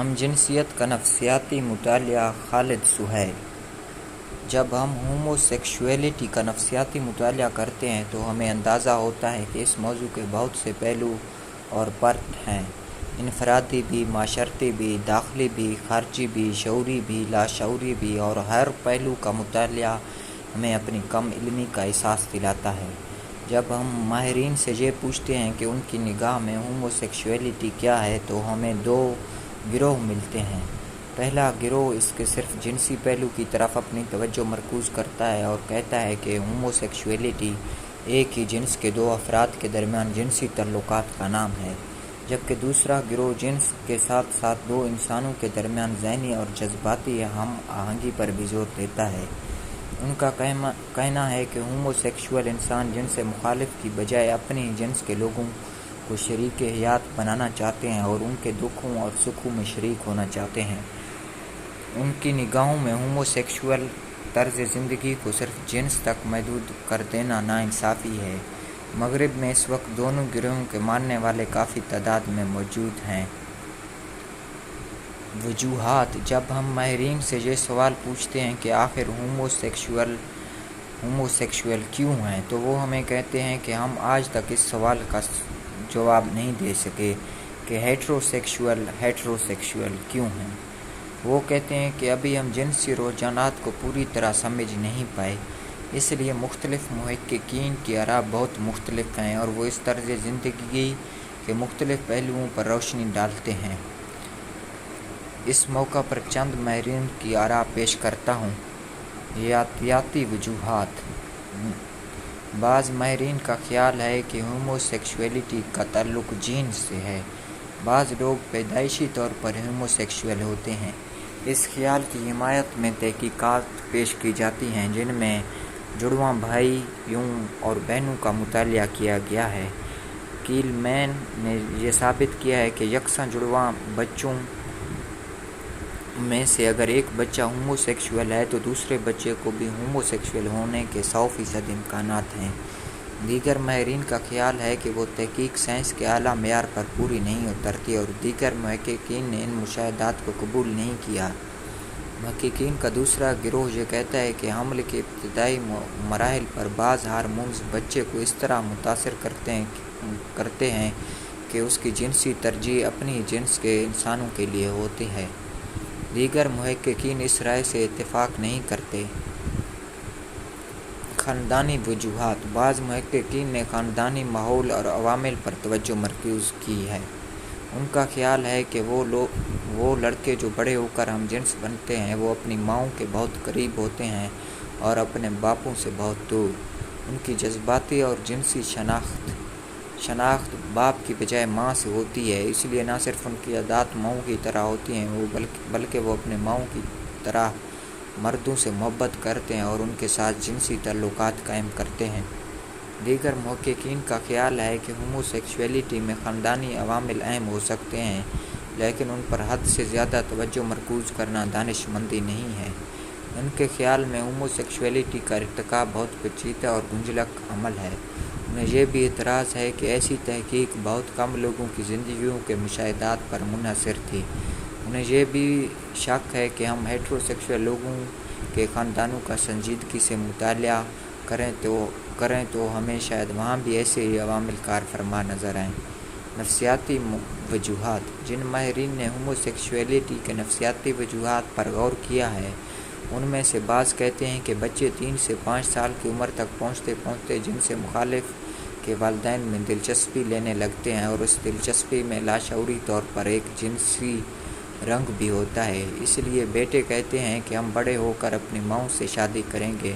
ہم جنسیت کا نفسیاتی مطالعہ خالد سہیل۔ جب ہم ہومو سیکشویلٹی کا نفسیاتی مطالعہ کرتے ہیں تو ہمیں اندازہ ہوتا ہے کہ اس موضوع کے بہت سے پہلو اور پرت ہیں، انفرادی بھی، معاشرتی بھی، داخلی بھی، خارجی بھی، شعوری بھی، لاشعوری بھی، اور ہر پہلو کا مطالعہ ہمیں اپنی کم علمی کا احساس دلاتا ہے۔ جب ہم ماہرین سے یہ پوچھتے ہیں کہ ان کی نگاہ میں ہومو سیکشویلٹی کیا ہے تو ہمیں دو گروہ ملتے ہیں۔ پہلا گروہ اس کے صرف جنسی پہلو کی طرف اپنی توجہ مرکوز کرتا ہے اور کہتا ہے کہ ہومو سیکشویلٹی ایک ہی جنس کے دو افراد کے درمیان جنسی تعلقات کا نام ہے، جبکہ دوسرا گروہ جنس کے ساتھ ساتھ دو انسانوں کے درمیان ذہنی اور جذباتی ہم آہنگی پر بھی زور دیتا ہے۔ ان کا کہنا ہے کہ ہومو سیکشول انسان جنس مخالف کی بجائے اپنے ہی جنس کے لوگوں کو شریک حیات بنانا چاہتے ہیں اور ان کے دکھوں اور سکھوں میں شریک ہونا چاہتے ہیں۔ ان کی نگاہوں میں ہومو سیکشول طرز زندگی کو صرف جنس تک محدود کر دینا ناانصافی ہے۔ مغرب میں اس وقت دونوں گروہوں کے ماننے والے کافی تعداد میں موجود ہیں۔ وجوہات: جب ہم ماہرین سے یہ سوال پوچھتے ہیں کہ آخر ہومو سیکشول کیوں ہیں تو وہ ہمیں کہتے ہیں کہ ہم آج تک اس سوال کا جواب نہیں دے سکے کہ ہیٹرو سیکشول کیوں ہیں۔ وہ کہتے ہیں کہ ابھی ہم جنسی رجحانات کو پوری طرح سمجھ نہیں پائے، اس لیے مختلف محققین کی آراء بہت مختلف ہیں اور وہ اس طرز زندگی کے مختلف پہلوؤں پر روشنی ڈالتے ہیں۔ اس موقع پر چند ماہرین کی آراء پیش کرتا ہوں۔ حیاتیاتی وجوہات: بعض ماہرین کا خیال ہے کہ ہومو سیکشویلٹی کا تعلق جین سے ہے۔ بعض لوگ پیدائشی طور پر ہومو سیکشول ہوتے ہیں۔ اس خیال کی حمایت میں تحقیقات پیش کی جاتی ہیں جن میں جڑواں بھائیوں اور بہنوں کا مطالعہ کیا گیا ہے۔ کیل مین نے یہ ثابت کیا ہے کہ یکساں جڑواں بچوں میں سے اگر ایک بچہ ہومو سیکشول ہے تو دوسرے بچے کو بھی ہومو سیکشول ہونے کے 100% امکانات ہیں۔ دیگر ماہرین کا خیال ہے کہ وہ تحقیق سائنس کے اعلیٰ معیار پر پوری نہیں اترتی اور دیگر محققین نے ان مشاہدات کو قبول نہیں کیا۔ محققین کا دوسرا گروہ یہ کہتا ہے کہ حمل کے ابتدائی مراحل پر بعض ہارمونز بچے کو اس طرح متاثر کرتے ہیں کہ اس کی جنسی ترجیح اپنی ہی جنس کے انسانوں کے لیے ہوتی ہے۔ دیگر محققین اس رائے سے اتفاق نہیں کرتے۔ خاندانی وجوہات: بعض محققین نے خاندانی ماحول اور عوامل پر توجہ مرکوز کی ہے۔ ان کا خیال ہے کہ وہ لڑکے جو بڑے ہو کر ہم جنس بنتے ہیں وہ اپنی ماؤں کے بہت قریب ہوتے ہیں اور اپنے باپوں سے بہت دور۔ ان کی جذباتی اور جنسی شناخت باپ کی بجائے ماں سے ہوتی ہے، اس لیے نہ صرف ان کی عادات ماؤں کی طرح ہوتی ہیں بلکہ وہ اپنے ماؤں کی طرح مردوں سے محبت کرتے ہیں اور ان کے ساتھ جنسی تعلقات قائم کرتے ہیں۔ دیگر محققین کا خیال ہے کہ ہومو سیکشویلٹی میں خاندانی عوامل اہم ہو سکتے ہیں لیکن ان پر حد سے زیادہ توجہ مرکوز کرنا دانش مندی نہیں ہے۔ ان کے خیال میں ہومو سیکشویلٹی کا ارتقا بہت پیچیدہ اور گنجلک عمل ہے۔ انہیں یہ بھی اعتراض ہے کہ ایسی تحقیق بہت کم لوگوں کی زندگیوں کے مشاہدات پر منحصر تھی۔ انہیں یہ بھی شک ہے کہ ہم ہیٹرو سیکشول لوگوں کے خاندانوں کا سنجیدگی سے مطالعہ کریں تو ہمیں شاید وہاں بھی ایسے ہی عوامل کار فرما نظر آئیں۔ نفسیاتی وجوہات: جن ماہرین نے ہومو سیکشویلٹی کے نفسیاتی وجوہات پر غور کیا ہے ان میں سے بعض کہتے ہیں کہ بچے 3 سے 5 سال کی عمر تک پہنچتے جنس مخالف کے والدین میں دلچسپی لینے لگتے ہیں اور اس دلچسپی میں لاشعوری طور پر ایک جنسی رنگ بھی ہوتا ہے۔ اس لیے بیٹے کہتے ہیں کہ ہم بڑے ہو کر اپنی ماؤں سے شادی کریں گے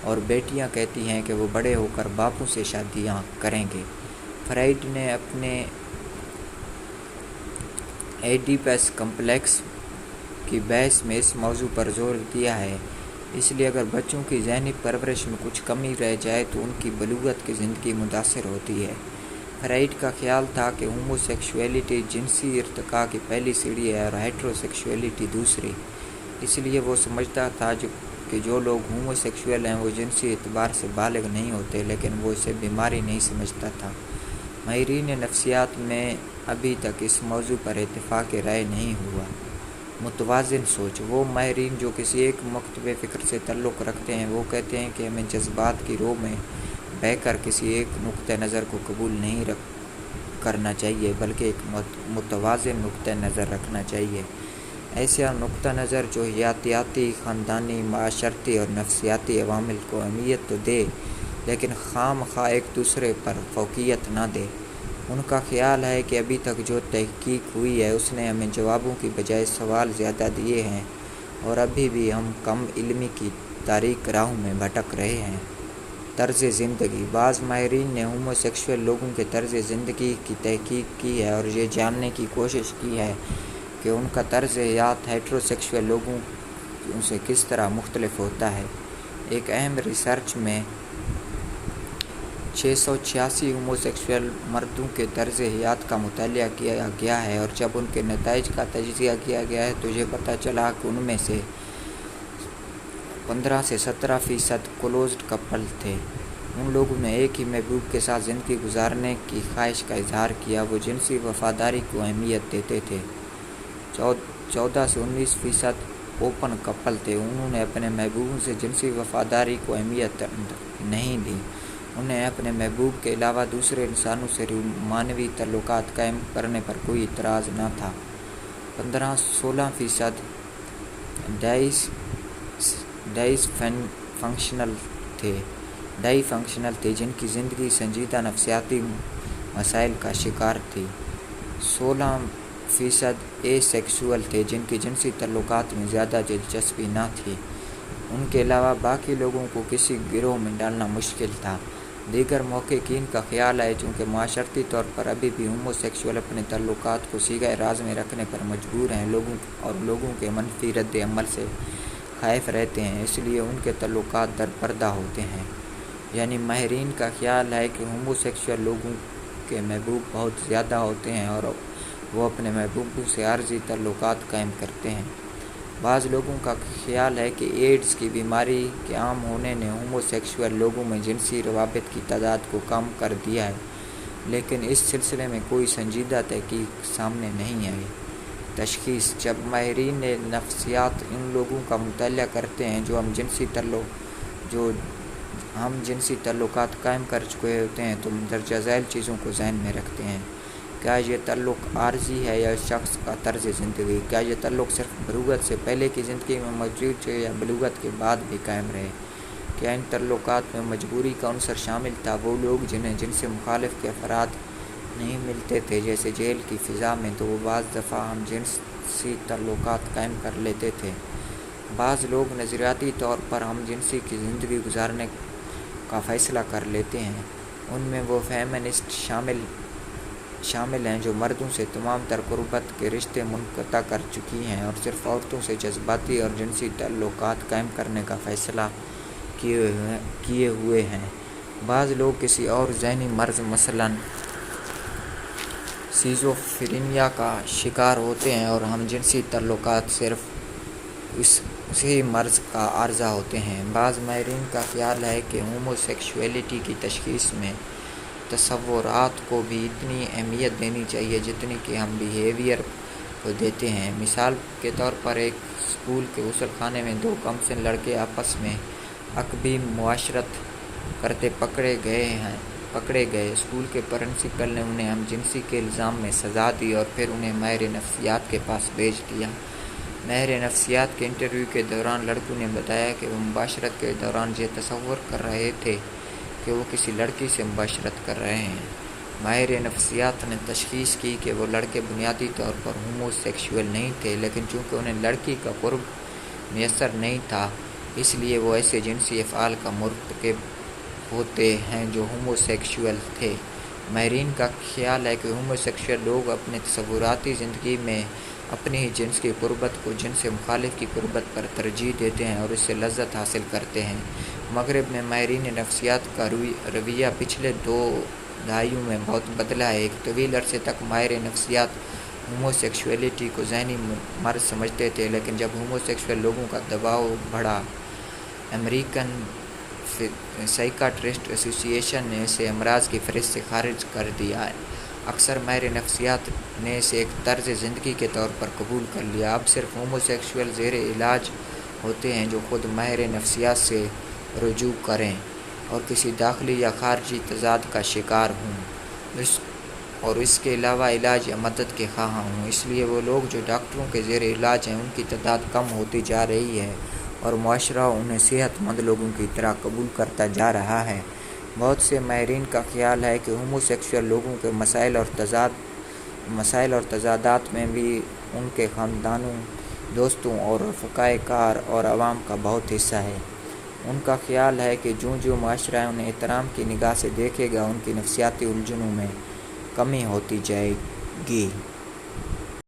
اور بیٹیاں کہتی ہیں کہ وہ بڑے ہو کر باپوں سے شادیاں کریں گے۔ فرائیڈ نے اپنے ایڈیپس کمپلیکس کی بحث میں اس موضوع پر زور دیا ہے۔ اس لیے اگر بچوں کی ذہنی پرورش میں کچھ کمی رہ جائے تو ان کی بلوغت کی زندگی متاثر ہوتی ہے۔ فرائیڈ کا خیال تھا کہ ہومو سیکشویلٹی جنسی ارتقاء کی پہلی سیڑھی ہے اور ہیٹرو سیکشویلٹی دوسری۔ اس لیے وہ سمجھتا تھا کہ جو لوگ ہومو سیکشول ہیں وہ جنسی اعتبار سے بالغ نہیں ہوتے لیکن وہ اسے بیماری نہیں سمجھتا تھا۔ ماہرین نفسیات میں ابھی تک اس موضوع پر اتفاق رائے نہیں ہوا۔ متوازن سوچ: وہ ماہرین جو کسی ایک مکتبہ فکر سے تعلق رکھتے ہیں وہ کہتے ہیں کہ ہمیں جذبات کی رو میں بہہ کر کسی ایک نقطہ نظر کو قبول نہیں کرنا چاہیے بلکہ ایک متوازن نقطہ نظر رکھنا چاہیے۔ ایسا نقطہ نظر جو حیاتیاتی، خاندانی، معاشرتی اور نفسیاتی عوامل کو اہمیت تو دے لیکن خام خواہ ایک دوسرے پر فوقیت نہ دے۔ ان کا خیال ہے کہ ابھی تک جو تحقیق ہوئی ہے اس نے ہمیں جوابوں کی بجائے سوال زیادہ دیے ہیں اور ابھی بھی ہم کم علمی کی تاریک راہوں میں بھٹک رہے ہیں۔ طرز زندگی: بعض ماہرین نے ہومو سیکشول لوگوں کے طرز زندگی کی تحقیق کی ہے اور یہ جاننے کی کوشش کی ہے کہ ان کا طرز حیات ہیٹرو سیکشول لوگوں سے کس طرح مختلف ہوتا ہے۔ ایک اہم ریسرچ میں 686 ہومو سیکشول مردوں کے طرز حیات کا مطالعہ کیا گیا ہے اور جب ان کے نتائج کا تجزیہ کیا گیا ہے تو یہ پتہ چلا کہ ان میں سے 15 سے 17% کلوزڈ کپل تھے۔ ان لوگوں نے ایک ہی محبوب کے ساتھ زندگی گزارنے کی خواہش کا اظہار کیا۔ وہ جنسی وفاداری کو اہمیت دیتے تھے۔ 14 سے 19% اوپن کپل تھے۔ انہوں نے اپنے محبوبوں سے جنسی وفاداری کو اہمیت نہیں دی۔ انہیں اپنے محبوب کے علاوہ دوسرے انسانوں سے رومانوی تعلقات قائم کرنے پر کوئی اعتراض نہ تھا۔ 16% ڈائی فنکشنل تھے جن کی زندگی سنجیدہ نفسیاتی مسائل کا شکار تھی۔ 16% اے سیکسول تھے جن کی جنسی تعلقات میں زیادہ دلچسپی نہ تھی۔ ان کے علاوہ باقی لوگوں کو کسی گروہ میں ڈالنا مشکل تھا۔ دیگر محققین کا خیال ہے چونکہ معاشرتی طور پر ابھی بھی ہومو سیکسول اپنے تعلقات کو صیغہ راز میں رکھنے پر مجبور ہیں لوگوں کے منفی رد عمل سے خائف رہتے ہیں، اس لیے ان کے تعلقات در پردہ ہوتے ہیں۔ یعنی ماہرین کا خیال ہے کہ ہومو سیکسول لوگوں کے محبوب بہت زیادہ ہوتے ہیں اور وہ اپنے محبوبوں سے عارضی تعلقات قائم کرتے ہیں۔ بعض لوگوں کا خیال ہے کہ ایڈز کی بیماری کے عام ہونے نے ہومو سیکسول لوگوں میں جنسی روابط کی تعداد کو کم کر دیا ہے، لیکن اس سلسلے میں کوئی سنجیدہ تحقیق سامنے نہیں آئی۔ تشخیص: جب ماہرین نفسیات ان لوگوں کا مطالعہ کرتے ہیں جو ہم جنسی تعلقات قائم کر چکے ہوتے ہیں تو مندرجہ ذیل چیزوں کو ذہن میں رکھتے ہیں۔ کیا یہ تعلق عارضی ہے یا شخص کا طرز زندگی؟ کیا یہ تعلق صرف بلوغت سے پہلے کی زندگی میں موجود ہے یا بلوغت کے بعد بھی قائم رہے؟ کیا ان تعلقات میں مجبوری کا عنصر شامل تھا؟ وہ لوگ جنہیں جن سے مخالف کے افراد نہیں ملتے تھے جیسے جیل کی فضا میں تو وہ بعض دفعہ ہم جنسی تعلقات قائم کر لیتے تھے۔ بعض لوگ نظریاتی طور پر ہم جنسی کی زندگی گزارنے کا فیصلہ کر لیتے ہیں۔ ان میں وہ فیمنسٹ شامل ہیں جو مردوں سے تمام تر قربت کے رشتے منقطع کر چکی ہیں اور صرف عورتوں سے جذباتی اور جنسی تعلقات قائم کرنے کا فیصلہ کیے ہوئے ہیں۔ بعض لوگ کسی اور ذہنی مرض مثلاً سیزوفرینیا کا شکار ہوتے ہیں اور ہم جنسی تعلقات صرف اسی مرض کا عارضہ ہوتے ہیں۔ بعض ماہرین کا خیال ہے کہ ہومو سیکشولیٹی کی تشخیص میں تصورات کو بھی اتنی اہمیت دینی چاہیے جتنی کہ ہم بیہیویئر کو دیتے ہیں۔ مثال کے طور پر ایک اسکول کے غسل خانے میں دو کمسن لڑکے آپس میں عقبی معاشرت کرتے پکڑے گئے۔ اسکول کے پرنسپل نے انہیں ہم جنسی کے الزام میں سزا دی اور پھر انہیں ماہر نفسیات کے پاس بھیج دیا۔ ماہر نفسیات کے انٹرویو کے دوران لڑکوں نے بتایا کہ وہ مباشرت کے دوران یہ تصور کر رہے تھے کہ وہ کسی لڑکی سے مباشرت کر رہے ہیں۔ ماہر نفسیات نے تشخیص کی کہ وہ لڑکے بنیادی طور پر ہومو سیکشول نہیں تھے لیکن چونکہ انہیں لڑکی کا قرب میسر نہیں تھا اس لیے وہ ایسے جنسی افعال کا مرتکب ہوتے ہیں جو ہومو سیکشول تھے۔ ماہرین کا خیال ہے کہ ہومو سیکشول لوگ اپنے تصوراتی زندگی میں اپنی ہی جنس کی قربت کو جنس مخالف کی قربت پر ترجیح دیتے ہیں اور اس سے لذت حاصل کرتے ہیں۔ مغرب میں ماہرین نفسیات کا رویہ پچھلے 2 دہائیوں میں بہت بدلا ہے۔ ایک طویل عرصے تک ماہر نفسیات ہومو سیکشولیٹی کو ذہنی مرض سمجھتے تھے لیکن جب ہومو سیکشول لوگوں کا دباؤ بڑھا امریکن سائیکاٹرسٹ ایسوسی ایشن نے اسے امراض کی فہرست سے خارج کر دیا۔ اکثر ماہر نفسیات نے اسے ایک طرز زندگی کے طور پر قبول کر لیا۔ اب صرف ہومو سیکسول زیر علاج ہوتے ہیں جو خود ماہر نفسیات سے رجوع کریں اور کسی داخلی یا خارجی تضاد کا شکار ہوں اور اس کے علاوہ علاج یا مدد کے خواہاں ہوں۔ اس لیے وہ لوگ جو ڈاکٹروں کے زیر علاج ہیں ان کی تعداد کم ہوتی جا رہی ہے اور معاشرہ انہیں صحت مند لوگوں کی طرح قبول کرتا جا رہا ہے۔ بہت سے ماہرین کا خیال ہے کہ ہومو سیکسول لوگوں کے مسائل اور تضادات میں بھی ان کے خاندانوں، دوستوں اور رفقائے کار اور عوام کا بہت حصہ ہے۔ ان کا خیال ہے کہ جوں معاشرہ انہیں احترام کی نگاہ سے دیکھے گا، ان کی نفسیاتی الجھنوں میں کمی ہوتی جائے گی۔